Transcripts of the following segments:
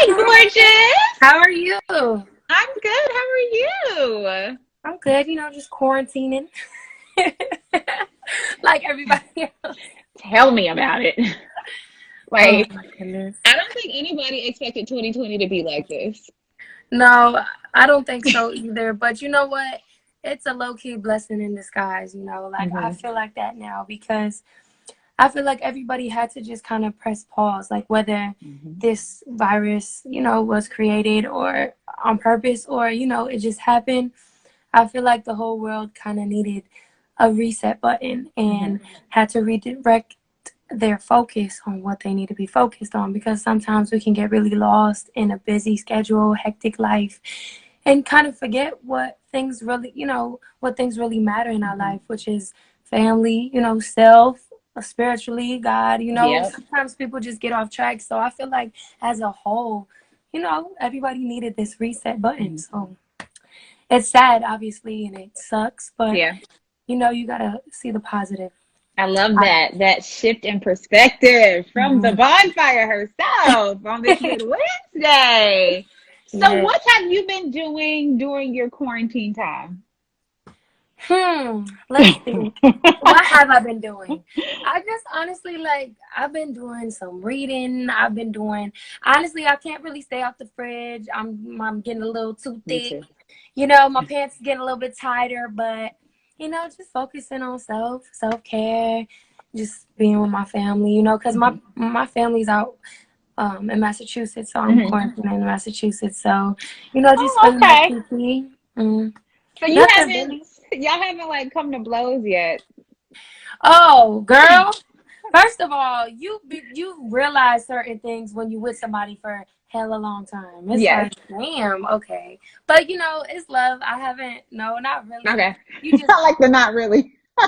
Gorgeous. How are you? I'm good. How are you? I'm good, just quarantining like everybody else. Tell me about it. Oh Like, my goodness. I don't think anybody expected 2020 to be like this. No, I don't think so either. But you know what? It's a low key blessing in disguise. Like I Hmm. feel like that now because I feel like everybody had to just kind of press pause, like whether Hmm. this virus was created or on purpose or it just happened. I feel like the whole world kind of needed a reset button and Hmm. had to redirect their focus on what they need to be focused on because sometimes we can get really lost in a busy schedule, hectic life, and kind of forget what things really matter in our Hmm. life, which is family, self, spiritually, God. Yep. Sometimes people just get off track. So I feel like as a whole, everybody needed this reset button. Mhm. So it's sad, obviously, and it sucks, but Yeah. you gotta see the positive. I love I- that shift in perspective from the Mhm. bonfire herself on this good Wednesday. So, Yeah. what have you been doing during your quarantine time? Let's see. What have I been doing? I just honestly I've been doing some reading. Honestly, I can't really stay off the fridge. I'm getting a little too Me thick. too. My pants getting a little bit tighter, but just focusing on self-care, just being with my family, because my Hmm. my family's out in Massachusetts, so I'm Hmm. quarantined in Massachusetts. So just Oh, spending that okay. PP. Mm, So you nothing haven't, really. y'all haven't like come to blows yet. Oh, girl. First of all, you realize certain things when you with somebody for hella long time. It's Yes. like, damn, okay. But it's love. I haven't, no, not really. Okay. You just, I like the not really. you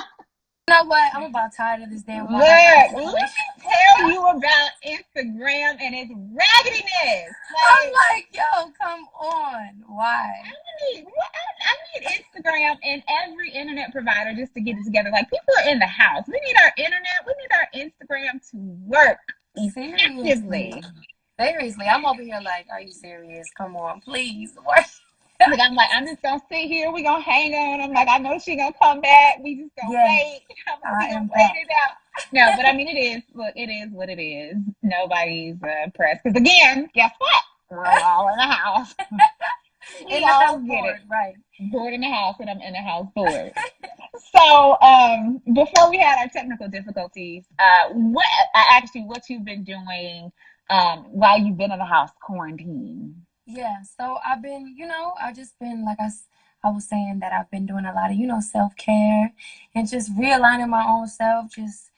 know what? I'm about tired of this damn Look, quarantine let situation. me tell you about Instagram and its raggediness. I'm Like, like, yo, come on. Why? I need Instagram and every internet provider just to get it together. Like, people are in the house. We need our internet. We need our Instagram to work Seriously. effectively. Seriously. I'm over here like, are you serious? Come on, please. Work. Like, I'm like, I'm just gonna sit here. We gonna hang on. I'm like, I know she gonna come back. We just gonna Yes, wait. I'm like, we I gonna am wait back. it out. No, but I mean, it is. Look, it is what it is. Nobody's pressed. Because again, guess what? We're all in the house. We In the all house get it. board, right. Bored in the house, and I'm in the house bored. So, before we had our technical difficulties, what I asked you what you've been doing while you've been in the house quarantine. Yeah, so I just been I was saying that I've been doing a lot of self-care and just realigning my own self. Just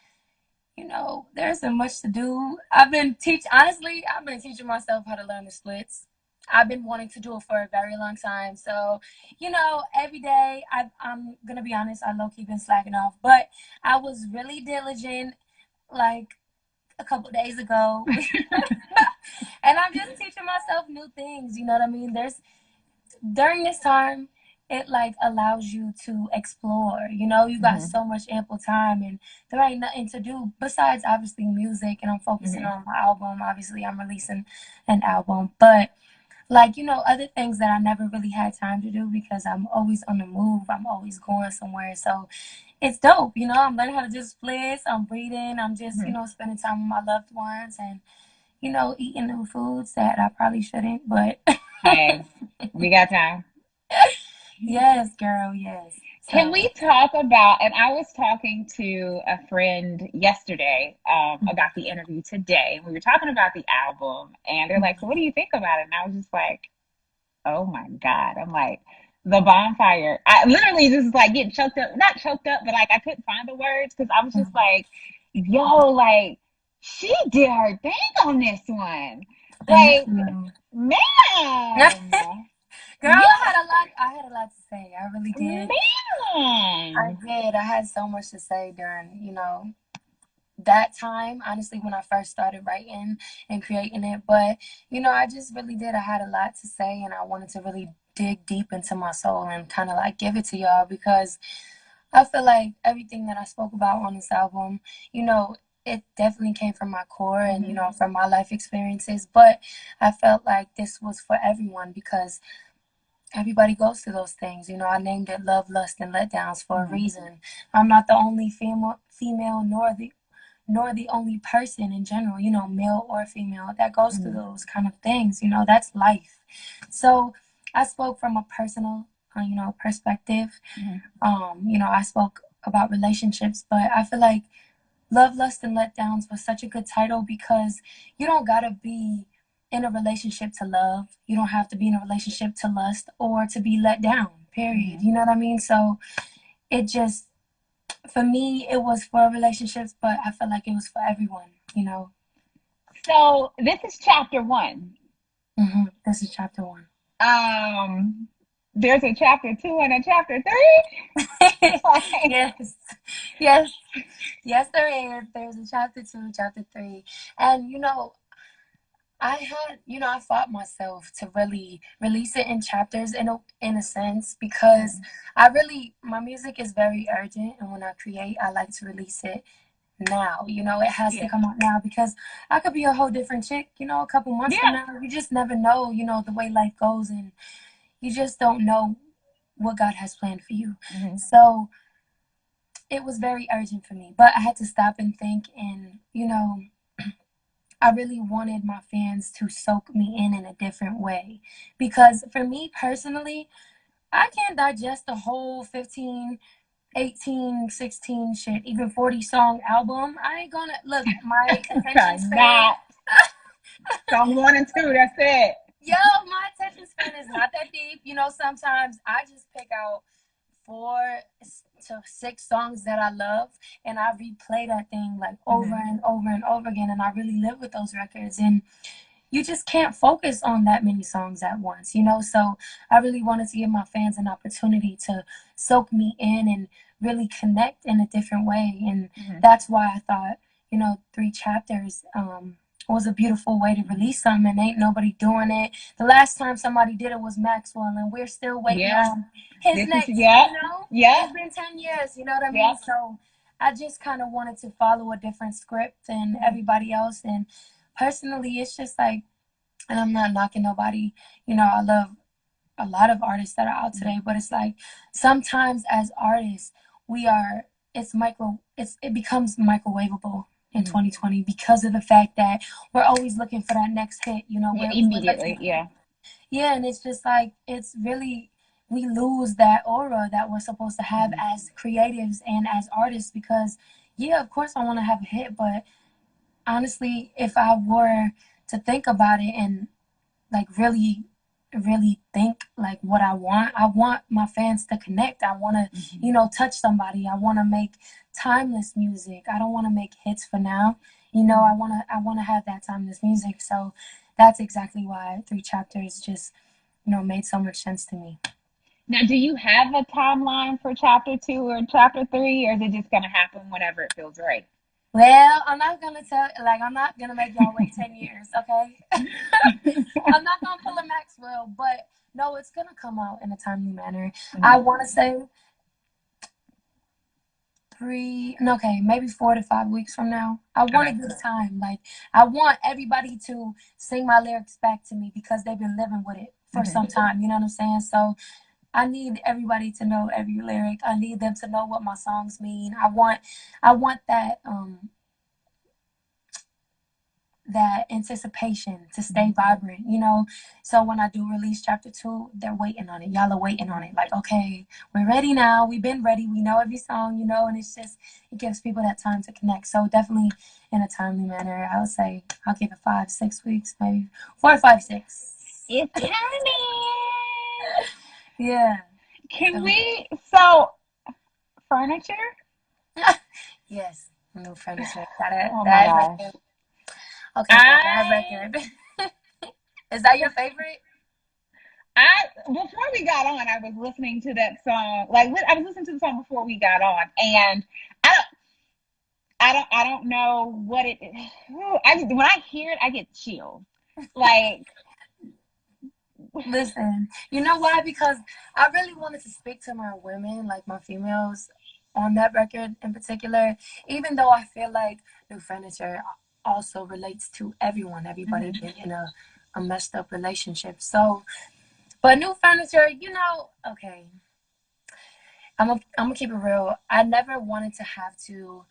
there's been much to do. Honestly, I've been teaching myself how to learn the splits. I've been wanting to do it for a very long time. So every day I'm gonna be honest, I low-key been slacking off, but I was really diligent like a couple days ago. And I'm just teaching myself new things, you know what I mean? During this time, it like allows you to explore. You got Hmm. so much ample time and there ain't nothing to do besides obviously music, and I'm focusing Hmm. on my album. Obviously I'm releasing an album, but other things that I never really had time to do because I'm always on the move. I'm always going somewhere. So it's dope. I'm learning how to just flex. I'm breathing. I'm just Hmm. spending time with my loved ones and eating new foods that I probably shouldn't, but Hey, we got time. yes, girl, yes. Can So, we talk about, and I was talking to a friend yesterday about the interview today, and we were talking about the album, and they're like, so what do you think about it? And I was just like, oh my God. I'm like, the bonfire. I literally just like getting choked up, not choked up, but like I couldn't find the words because I was just like, yo, like, she did her thing on this one. thank Like, you. man, Girl, yeah, I had a lot to say. I really did. I man. did. I had so much to say during that time, honestly, when I first started writing and creating it. But I just really did. I had a lot to say and I wanted to really dig deep into my soul and kind of like give it to y'all because I feel like everything that I spoke about on this album, you know, it definitely came from my core and, Hmm. from my life experiences. But I felt like this was for everyone because everybody goes through those things. I named it Love, Lust, and Letdowns for a Hmm. reason. I'm not the only female nor the only person in general, male or female, that goes through Hmm. those kind of things. That's life. So I spoke from a personal, perspective. Hmm. I spoke about relationships, but I feel like Love, Lust, and Letdowns was such a good title because you don't gotta be in a relationship to love. You don't have to be in a relationship to lust or to be let down, period. Hmm. You know what I mean? So it just, for me, it was for relationships, but I felt like it was for everyone. So this is chapter one. This is chapter one. Um, there's a chapter two and a chapter three. Like, Yes, yes, yes, there is. There's a chapter two, chapter three. And, I fought myself to really release it in chapters in a sense because mhm. my music is very urgent, and when I create, I like to release it now. It has to Yeah, come out now because I could be a whole different chick, a couple months from yeah. now. You just never know, the way life goes, and you just don't know what God has planned for you. Hmm. So it was very urgent for me, but I had to stop and think, and I really wanted my fans to soak me in a different way. Because for me personally, I can't digest a whole 15, 18, 16, shit, even 40 song album. I ain't gonna look, my attention span. Not song one and two. That's it. Yo, my attention span is not that deep. Sometimes I just pick out 4 to 6 songs that I love, and I replay that thing like over Hmm. and over and over again, and I really live with those records. And you just can't focus on that many songs at once. So I really wanted to give my fans an opportunity to soak me in and really connect in a different way. And Hmm. that's why I thought, 3 chapters was a beautiful way to release something, and ain't nobody doing it. The last time somebody did it was Maxwell, and we're still waiting Yeah. on his This is next, yeah, yeah, it's been 10 years, you know what I yeah. mean? So I just kind of wanted to follow a different script than Hmm. everybody else. And personally, it's just like, and I'm not knocking nobody. I love a lot of artists that are out Hmm. today, but it's like sometimes as artists, we are it becomes microwavable in Hmm. 2020 because of the fact that we're always looking for that next hit. Yeah, We're immediately. looking, Yeah. yeah, and it's just like it's really, we lose that aura that we're supposed to have Hmm. as creatives and as artists because yeah, of course I want to have a hit, but honestly, if I were to think about it and like really really think like what I want my fans to connect. I want to Hmm. touch somebody. I want to make timeless music. I don't want to make hits for now. Hmm. I want to have that timeless music. So that's exactly why 3 chapters just made so much sense to me. Now, do you have a timeline for chapter two or chapter three, or is it just going to happen whenever it feels right? Well, I'm not gonna make y'all wait 10 years, okay? I'm not gonna pull a Maxwell, but no, it's gonna come out in a timely manner. I Hmm. want to say no, okay, maybe 4 to 5 weeks from now. I want to Okay. give time. Like, I want everybody to sing my lyrics back to me because they've been living with it for Hmm. some time. You know what I'm saying? So I need everybody to know every lyric. I need them to know what my songs mean. I want that anticipation to stay Hmm. vibrant. So when I do release chapter two, they're waiting on it. Y'all are waiting on Hmm. it. Like, okay, we're ready now. We've been ready. We know every song, and it's just, it gives people that time to connect. So definitely in a timely manner, I would say I'll give it 5, 6 weeks, maybe 4, 5, 6. It's coming. Yeah. Can So, we? So, furniture? yes, new furniture. That Oh my that gosh. record. Okay, now that I record. Is that your favorite? I before we got on, I was listening to that song. Like I was listening to the song before we got on, and I don't, I don't know what it. I just, when I hear it, I get chills. Like, Listen, you know why? Because I really wanted to speak to my women, like my females, on that record in particular, even though I feel like New Furniture also relates to everyone, everybody Hmm. been in a messed up relationship. So, but New Furniture, okay, I'm gonna keep it real. I never wanted to have to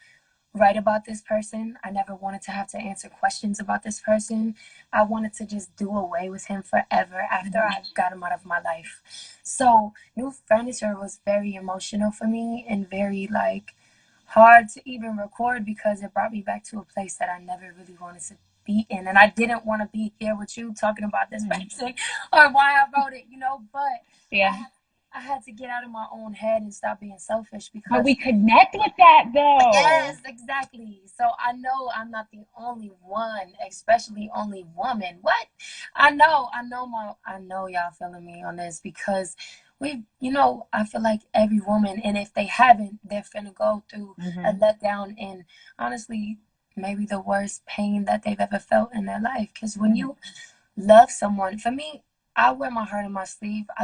write about this person. I never wanted to have to answer questions about this person. I wanted to just do away with him forever after Hmm. I got him out of my life. So, New Furniture was very emotional for me and very like hard to even record because it brought me back to a place that I never really wanted to be in. And I didn't want to be here with you talking about this Hmm. person or why I wrote it, but I Yeah. had I had to get out of my own head and stop being selfish But because we connect with that yes, though. exactly. So I know I'm not the only one, especially only woman. What? I know y'all feeling me on this because I feel like every woman, and if they haven't, they're finna go through a Hmm. letdown and honestly, maybe the worst pain that they've ever felt in their life. Because when Hmm. you love someone, for me, I wear my heart on my sleeve. I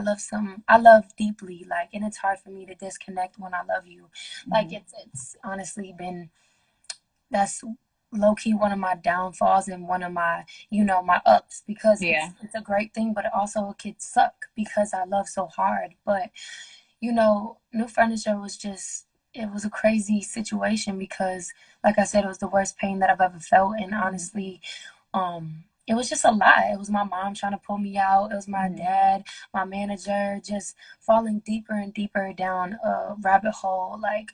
love deeply, like, and it's hard for me to disconnect when I love you. Like Hmm. it's honestly been that's low key one of my downfalls and one of my my ups because Yeah. it's a great thing, but it also could suck because I love so hard. But New Furniture was just it was a crazy situation because like I said, it was the worst pain that I've ever felt, and Hmm. honestly, it was just a lot. It was my mom trying to pull me out. It was my Hmm. dad, my manager, just falling deeper and deeper down a rabbit hole, like,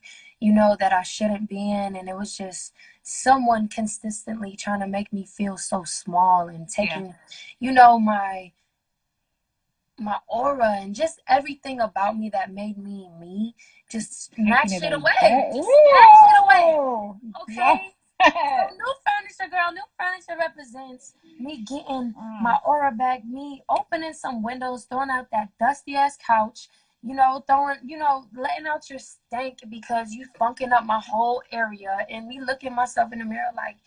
that I shouldn't be in. And it was just someone consistently trying to make me feel so small and Yeah. taking, my aura and just everything about me that made me me, just Taking snatch it it away. away. Just snatch it away. Ooh. Yes. Okay? So New Furniture, girl, New Furniture represents me getting my Mm. aura back, me opening some windows, throwing out that dusty ass couch, letting out your stank because you funking up my whole area, and me looking myself in the mirror like,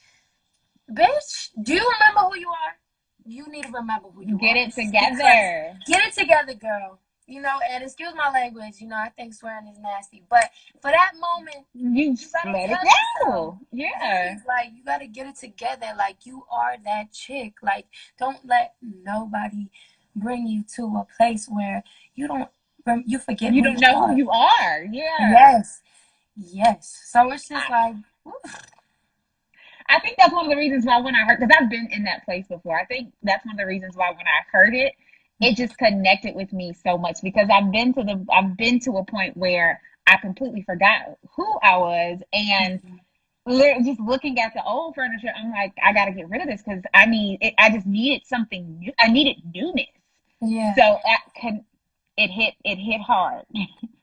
bitch, do you remember who you are? You need to remember who you Get are. it Because together. get it together, girl. And excuse my language, I think swearing is nasty. But for that moment, You you just gotta let it tell yourself, go. Yeah. please, like you gotta get it together. Like you are that chick. Like don't let nobody bring you to a place where you don't you forget You who you don't know who are. you are. Yeah. Yes, yes. So it's just like, I think that's one of the reasons why when I heard, because I've been in that place before. I think that's one of the reasons why when I heard it, it just connected with me so much because I've been to a point where I completely forgot who I was, and just looking at the old furniture, I'm like, I got to get rid of this because I need it. I just needed something new. I needed newness. yeah. So it hit hard.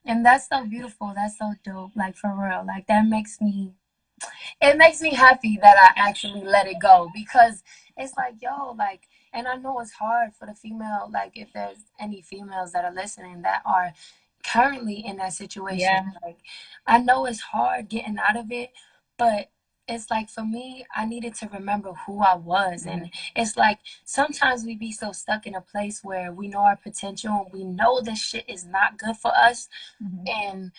And that's so beautiful. That's so dope. Like for real. Like it makes me happy that I actually let it go because it's like, yo, like, and I know it's hard for the female, like, if there's any females that are listening that are currently in that situation. Yeah. Like, I know it's hard getting out of it, but it's like for me, I needed to remember who I was. Hmm. And it's like sometimes we be so stuck in a place where we know our potential and we know this shit is not good for us. Hmm. And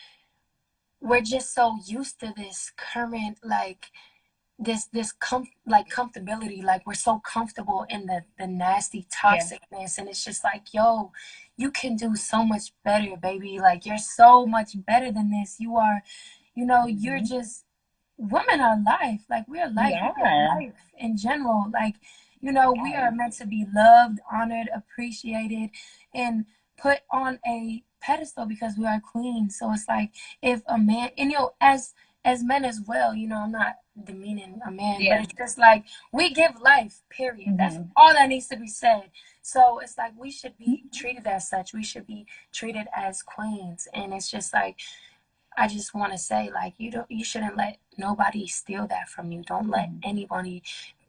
we're just so used to this current like comfortability, like we're so comfortable in the nasty Yeah. toxicness, and it's just like, yo, you can do so much better, baby. Like you're so much better than this. You are, you're Hmm. just women are life. Like we are We life. We give are. life in general. Like, we are Yes. meant to be loved, honored, appreciated, and put on a pedestal because we are queens. So it's like if a man, and as men as well, I'm not demeaning a man, but Yeah. it's just like we give life, period. That's Hmm. all that needs to be said. So it's like we should be treated as such. We should be treated as queens. And it's just like I just want to say, like, you shouldn't let nobody steal that from you. Don't let Hmm. anybody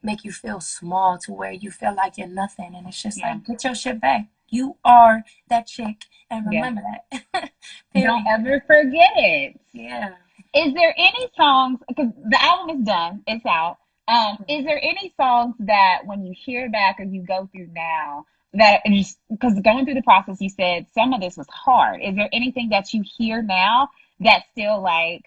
make you feel small to where you feel like you're nothing. And it's just Yeah. like, get your shit back. You are that chick, and Yeah. remember that. Don't Period. ever forget it. Yeah. Is there any songs, because the album is done, it's out. Is there any songs that when you hear back or you go through now that just because going through the process, you said some of this was hard. Is there anything that you hear now that's still like,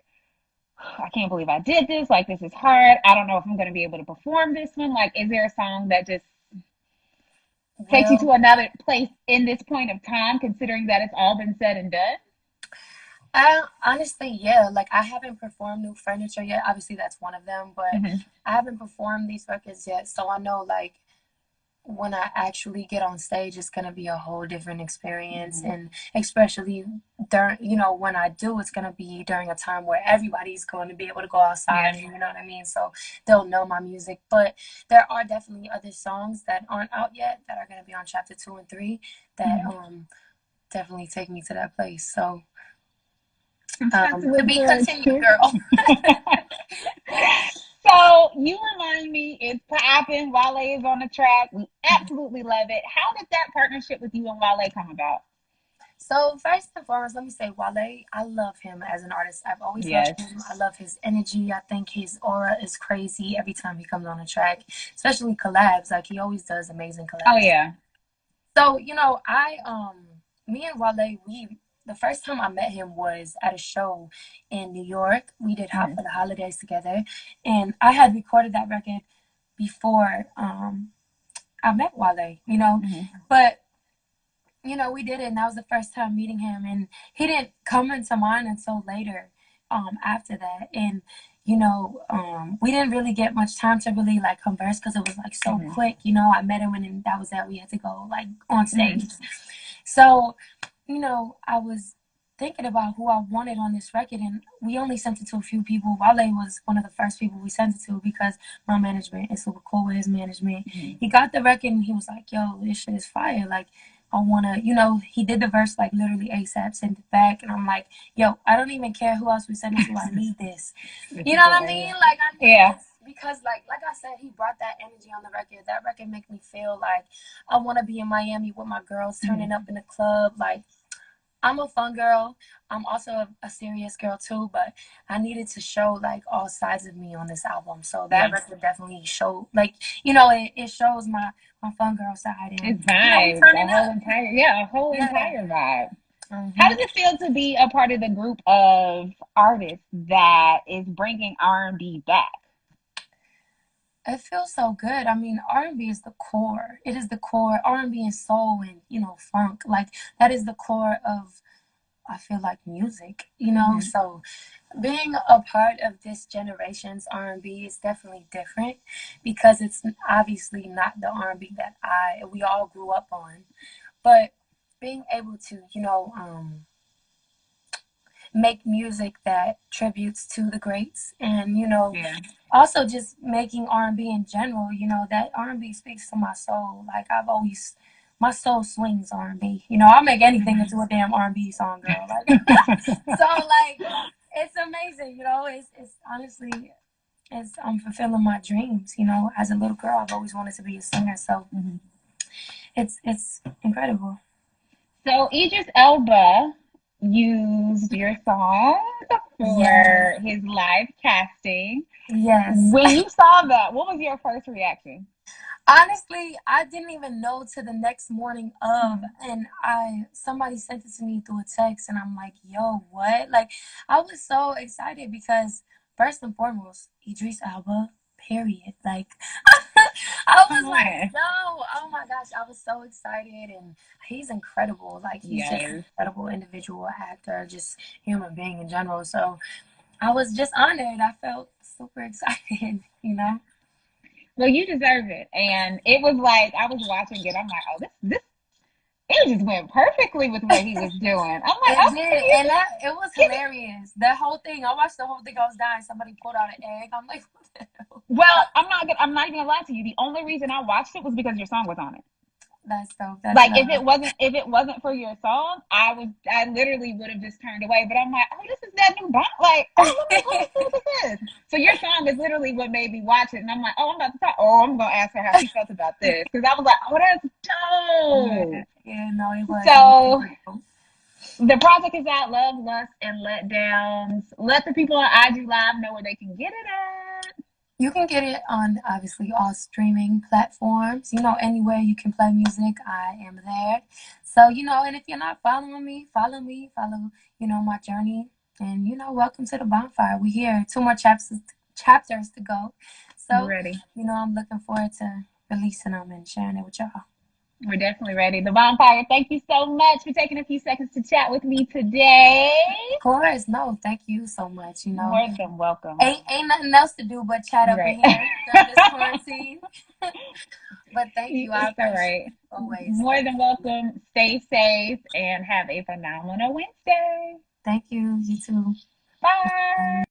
I can't believe I did this. Like, this is hard. I don't know if I'm going to be able to perform this one. Like, is there a song that just takes you Well, to another place in this point of time, considering that it's all been said and done? I honestly, yeah, like I haven't performed New Furniture yet. Obviously, that's one of them, but Mm-hmm. I haven't performed these records yet. So I know, like, when I actually get on stage, it's gonna be a whole different experience, Mm-hmm. and especially during, when I do, it's gonna be during a time where everybody's going to be able to go outside, Yeah. and you know what I mean. So they'll know my music, but there are definitely other songs that aren't out yet that are gonna be on chapter 2 and 3 that Mm-hmm. definitely take me to that place. So That's to look be good continued, too. girl. So you remind me, it's popping. Wale is on the track. We absolutely love it. How did that partnership with you and Wale come about? So first and foremost, let me say Wale, I love him as an artist. I've always loved Yes. him. I love his energy. I think his aura is crazy every time he comes on a track, especially collabs. Like he always does amazing Oh collabs. yeah. So, me and Wale, we the first time I met him was at a show in New York. We did Hot Mm-hmm. for the Holidays together, and I had recorded that record before I met Wale. Mm-hmm. But we did it, and that was the first time meeting him, and he didn't come into mine until later, after that, and we didn't really get much time to really like converse because it was like so Mm-hmm. quick. I met him, and then that was that. We had to go like on Mm-hmm. stage. So, I was thinking about who I wanted on this record, and we only sent it to a few people. Wale was one of the first people we sent it to because my management is super cool with his management. Mm-hmm. He got the record and he was like, "Yo, this shit is fire! Like, I wanna," he did the verse like literally ASAP, sent it back, and I'm like, "Yo, I don't even care who else we send it to. I need this." This You is know the what I one. mean? Like, I need Yeah. this because, like I said, he brought that energy on the record. That record make me feel like I want to be in Miami with my girls, Mm-hmm. turning up in the club. Like, I'm a fun girl. I'm also a serious girl too, but I needed to show like all sides of me on this album. So that Yeah. record definitely showed, like, it shows my fun girl side, and It's we vibes. A turning whole up. entire, yeah, a whole Yeah. entire vibe. How hmm does it feel to be a part of the group of artists that is bringing R&B back? It feels so good. I mean, R&B is the core. It is the core. R&B and soul and funk. Like that is the core of, I feel like, music. Mm-hmm. So being a part of this generation's R&B is definitely different because it's obviously not the R&B that we all grew up on. But being able to, make music that tributes to the greats, and Yeah. also just making R&B in general, that R&B speaks to my soul. Like I've always, my soul swings R&B. I'll make anything Mm-hmm. into a damn R&B song, girl. Like so, like, it's amazing. It's honestly, I'm fulfilling my dreams. As a little girl, I've always wanted to be a singer, so Mm-hmm. it's incredible. So Idris Elba used your song Yeah. for his live casting. Yes. When you saw that, what was your first reaction? Honestly, I didn't even know to the next morning of, Mm-hmm. and somebody sent it to me through a text, and I'm like, "Yo, what?" Like, I was so excited because first and foremost, Idris Elba, period. Like, I Come was like, on. "Yo, oh my gosh!" I was so excited, and he's incredible. Like, he's just an Yes. incredible individual, actor, just human being in general. So I was just honored. I felt super excited. Well, you deserve it. And it was like I was watching it. I'm like, oh, this it just went perfectly with what he was doing. I'm like, It okay, did, and that it was give it. hilarious. The whole thing, I watched the whole thing. I was dying. Somebody pulled out an egg. I'm like, what the hell? Well, I'm not even gonna lie to you. The only reason I watched it was because your song was on it. That's dope. That's Like love. if it wasn't for your song, I literally would have just turned away. But I'm like, oh, this is that new bomb. Like, oh, let me see what this is. So your song is literally what made me watch it, and I'm like, oh, I'm about to talk. Oh, I'm gonna ask her how she felt about this because I was like, oh, that's Yeah, dope. yeah, no, it was. It was So super dope. the project is out. Love, lust, and letdowns. Let the people on IG Live know where they can get it at. You can get it on obviously all streaming platforms. Anywhere you can play music, I am there. So, and if you're not following me, follow me, follow, my journey. And welcome to the bonfire. We're here. Two more chapters to go. We're So, ready. I'm looking forward to releasing them and sharing it with y'all. We're definitely ready. The Bonfire, thank you so much for taking a few seconds to chat with me today. Of course, no, thank you so much. Welcome, welcome. Ain't nothing else to do but chat up in Right. here during this quarantine. But thank you. I It's all appreciate right. it always. More Thank than you. welcome. Stay safe and have a phenomenal Wednesday. Thank you. You too. Bye.